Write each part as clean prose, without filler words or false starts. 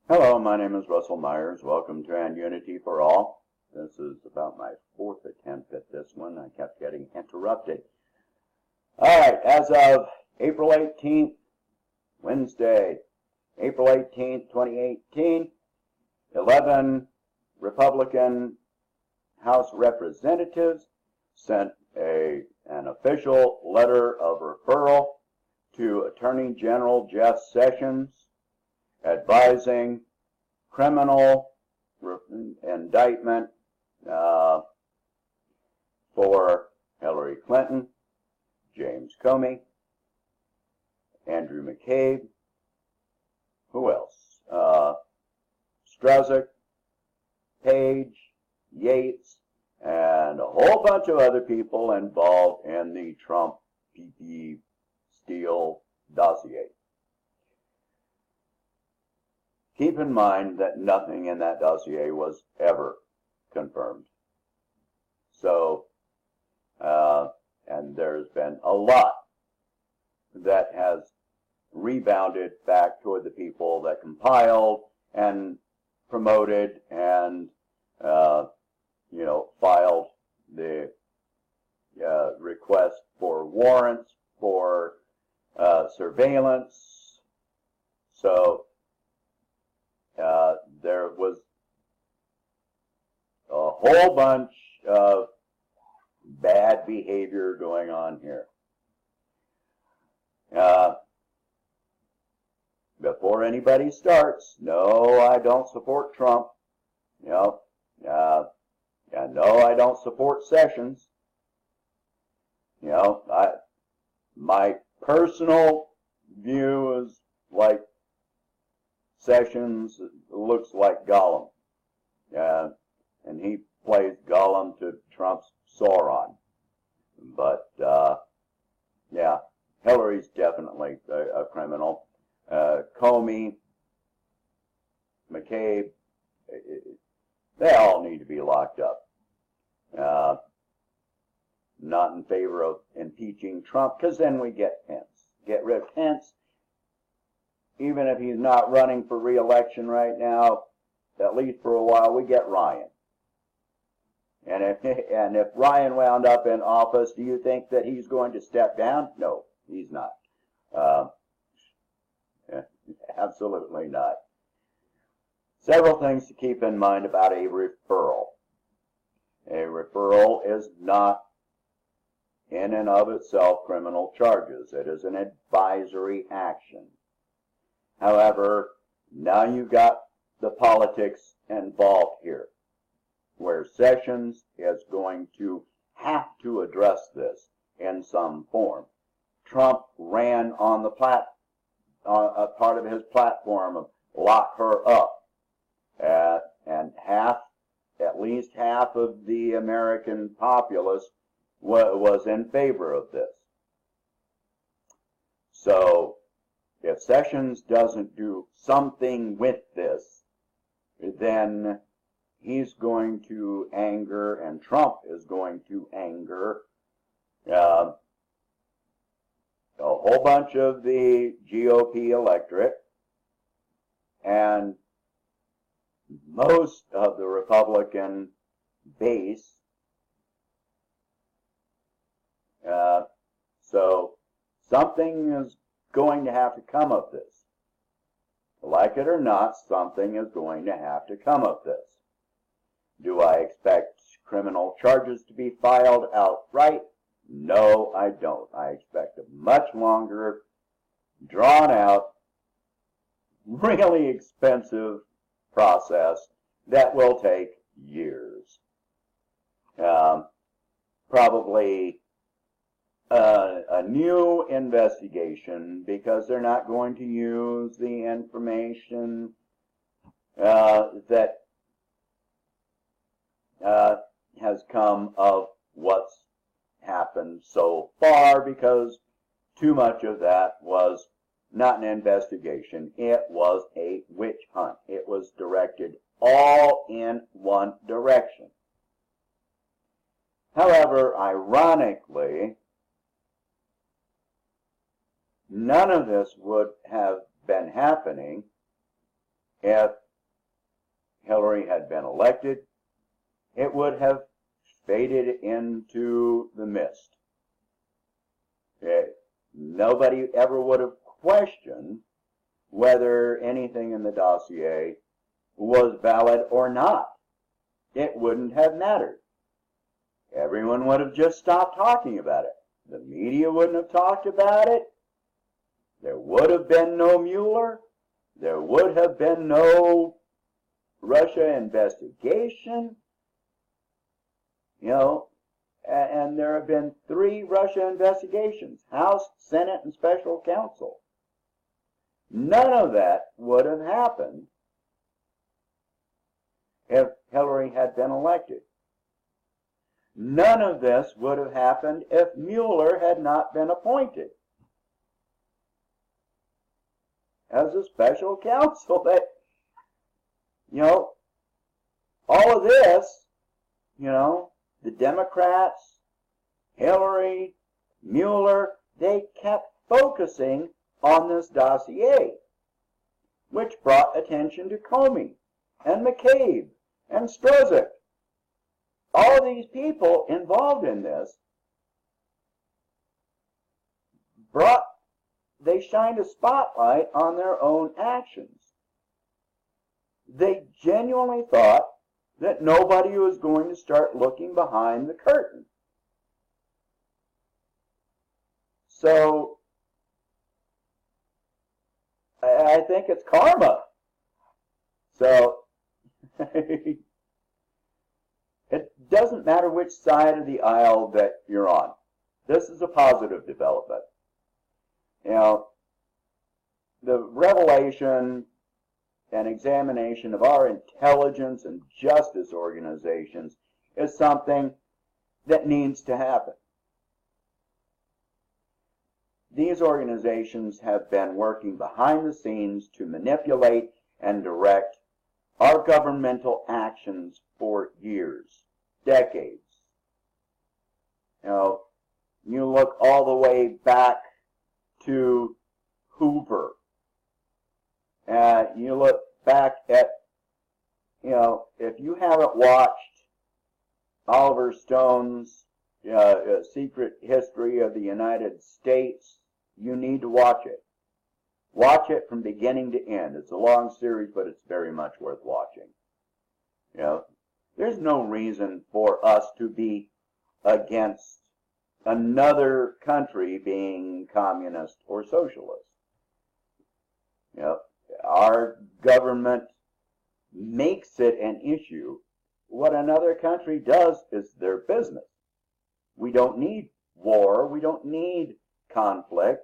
Hello, my name is Russell Myers. Welcome to And Unity for All. This is about my fourth attempt at this one. I kept getting interrupted. All right, as of April 18th, Wednesday, April 18th, 2018, 11 Republican House representatives sent an official letter of referral to Attorney General Jeff Sessions advising criminal indictment for Hillary Clinton, James Comey, Andrew McCabe, who else? Struzak, Page, Yates, and a whole bunch of other people involved in the Trump PP Steele dossier. Keep in mind that nothing in that dossier was ever confirmed. So, and there's been a lot that has rebounded back toward the people that compiled and promoted and, filed the request for warrants for surveillance. So, there was a whole bunch of bad behavior going on here. Before anybody starts, no, I don't support Trump. No, I don't support Sessions. My personal view is like Sessions looks like Gollum, and he plays Gollum to Trump's Sauron. But Hillary's definitely a criminal. Comey, McCabe, they all need to be locked up. Not in favor of impeaching Trump, because then we get Pence. Get rid of Pence. Even if he's not running for re-election right now, at least for a while, we get Ryan. And if Ryan wound up in office, do you think that he's going to step down? No, he's not. Absolutely not. Several things to keep in mind about a referral. A referral is not in and of itself criminal charges. It is an advisory action. However, now you've got the politics involved here, where Sessions is going to have to address this in some form. Trump ran on the a part of his platform of lock her up, and at least half of the American populace was in favor of this. So, if Sessions doesn't do something with this, then he's going to anger, and Trump is going to anger a whole bunch of the GOP electorate and most of the Republican base. So something is going to have to come of this. Like it or not, something is going to have to come of this. Do I expect criminal charges to be filed outright? No, I don't. I expect a much longer, drawn out, really expensive process that will take years. Probably a new investigation, because they're not going to use the information that has come of what's happened so far, because too much of that was not an investigation. It was a witch hunt. It was directed all in one direction. However, ironically, none of this would have been happening if Hillary had been elected, it would have faded into the mist. Nobody ever would have questioned whether anything in the dossier was valid or not. It wouldn't have mattered. Everyone would have just stopped talking about it. The media wouldn't have talked about it. There would have been no Mueller. There would have been no Russia investigation. And there have been 3 Russia investigations, House, Senate, and Special Counsel. None of that would have happened if Hillary had been elected. None of this would have happened if Mueller had not been appointed as a special counsel. That, all of this, the Democrats, Hillary, Mueller, they kept focusing on this dossier, which brought attention to Comey and McCabe and Strzok. All of these people involved in this they shined a spotlight on their own actions. They genuinely thought that nobody was going to start looking behind the curtain. So I think it's karma. So it doesn't matter which side of the aisle that you're on. This is a positive development. The revelation and examination of our intelligence and justice organizations is something that needs to happen. These organizations have been working behind the scenes to manipulate and direct our governmental actions for years, decades. You look all the way back to Hoover. You look back at, if you haven't watched Oliver Stone's Secret History of the United States, you need to watch it. Watch it from beginning to end. It's a long series, but it's very much worth watching. There's no reason for us to be against another country being communist or socialist. Our government makes it an issue. What another country does is their business. We don't need war. We don't need conflict.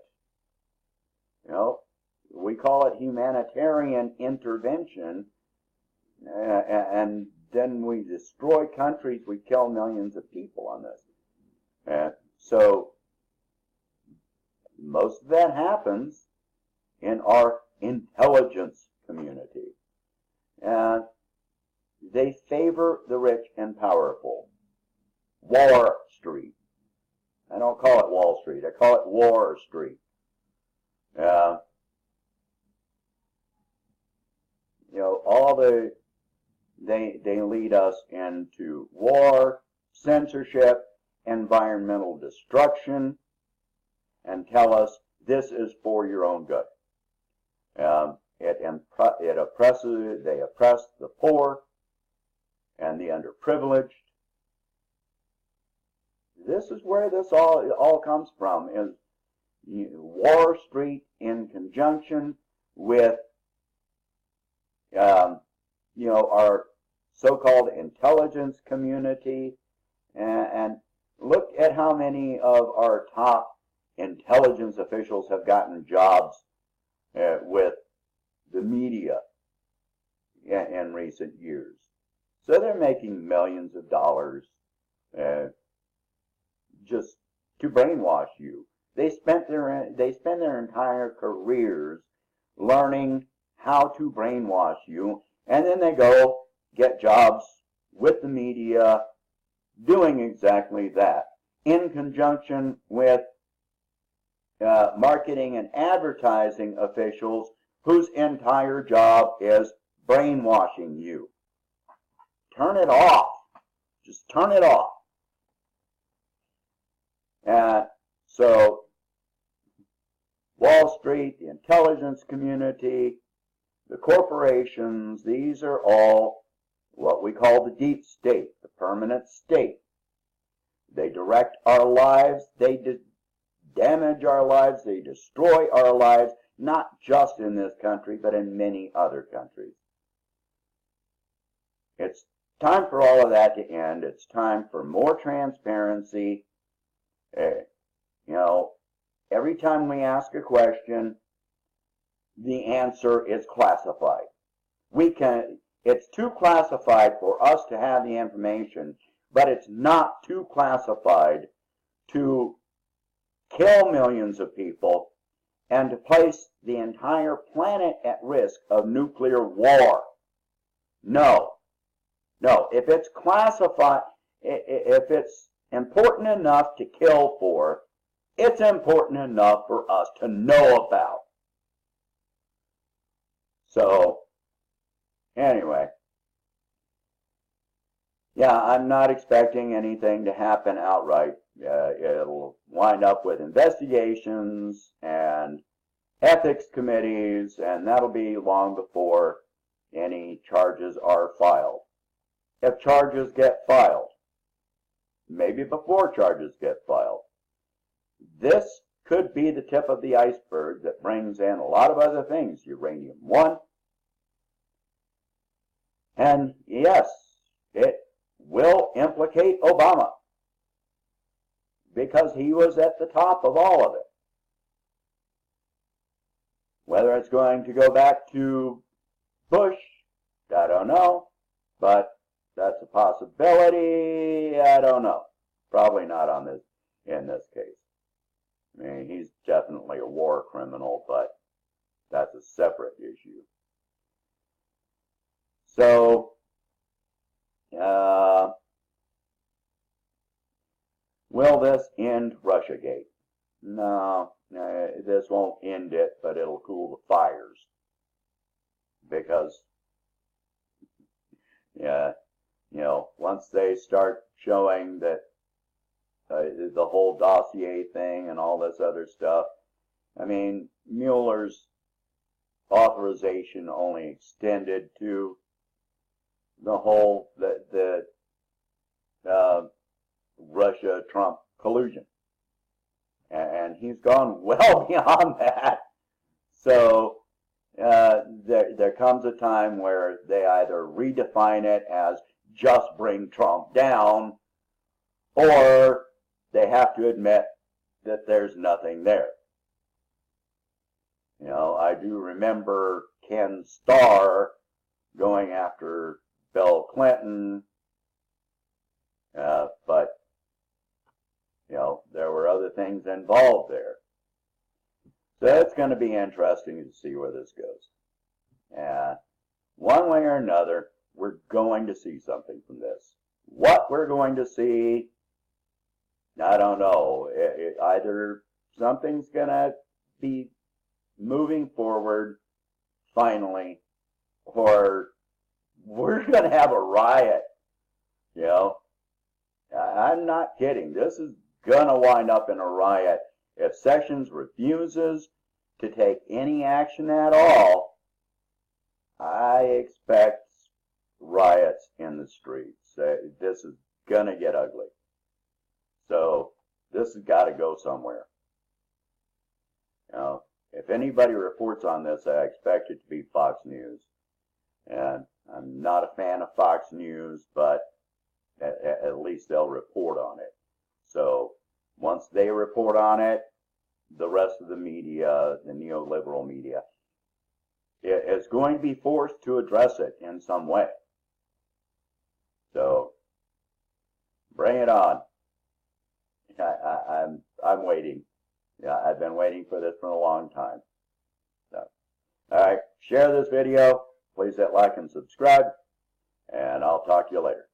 We call it humanitarian intervention, and then we destroy countries. We kill millions of people on this. So most of that happens in our intelligence community. They favor the rich and powerful. Wall Street. I don't call it Wall Street. I call it War Street. They lead us into war, censorship, environmental destruction, and tell us this is for your own good. They oppress the poor and the underprivileged. This is where this all comes from, is Wall Street in conjunction with our so-called intelligence community, and look at how many of our top intelligence officials have gotten jobs with the media in recent years. So they're making millions of dollars just to brainwash you. They spend their entire careers learning how to brainwash you, and then they go get jobs with the media doing exactly that, in conjunction with marketing and advertising officials whose entire job is brainwashing you. Turn it off. Just turn it off. And so Wall Street, the intelligence community, the corporations, these are all what we call the deep state, the permanent state. They direct our lives, they damage our lives, they destroy our lives, not just in this country, but in many other countries. It's time for all of that to end. It's time for more transparency. Every time we ask a question, the answer is classified. It's too classified for us to have the information, but it's not too classified to kill millions of people and to place the entire planet at risk of nuclear war. No. If it's classified, if it's important enough to kill for, it's important enough for us to know about. So, anyway, yeah, I'm not expecting anything to happen outright. It'll wind up with investigations and ethics committees, and that'll be long before any charges are filed. If charges get filed, maybe before charges get filed, this could be the tip of the iceberg that brings in a lot of other things. Uranium-1. And yes, it will implicate Obama, because he was at the top of all of it. Whether it's going to go back to Bush, I don't know, but that's a possibility. I don't know. Probably not in this case. I mean, he's definitely a war criminal, but that's a separate issue. So, will this end Russiagate? No, this won't end it, but it'll cool the fires. Because, once they start showing that the whole dossier thing and all this other stuff, I mean, Mueller's authorization only extended to the whole the Russia-Trump collusion, and he's gone well beyond that. So there comes a time where they either redefine it as just bring Trump down, or they have to admit that there's nothing there. I do remember Ken Starr going after Bill Clinton, but there were other things involved there. So it's going to be interesting to see where this goes. One way or another, we're going to see something from this. What we're going to see, I don't know. Either something's going to be moving forward finally, or we're going to have a riot. I'm not kidding. This is going to wind up in a riot. If Sessions refuses to take any action at all, I expect riots in the streets. This is going to get ugly. So this has got to go somewhere. If anybody reports on this, I expect it to be Fox News. And I'm not a fan of Fox News, but at least they'll report on it. So once they report on it, the rest of the media, the neoliberal media, is going to be forced to address it in some way. So bring it on. I'm waiting. I've been waiting for this for a long time. So, all right, share this video. Please hit like and subscribe, and I'll talk to you later.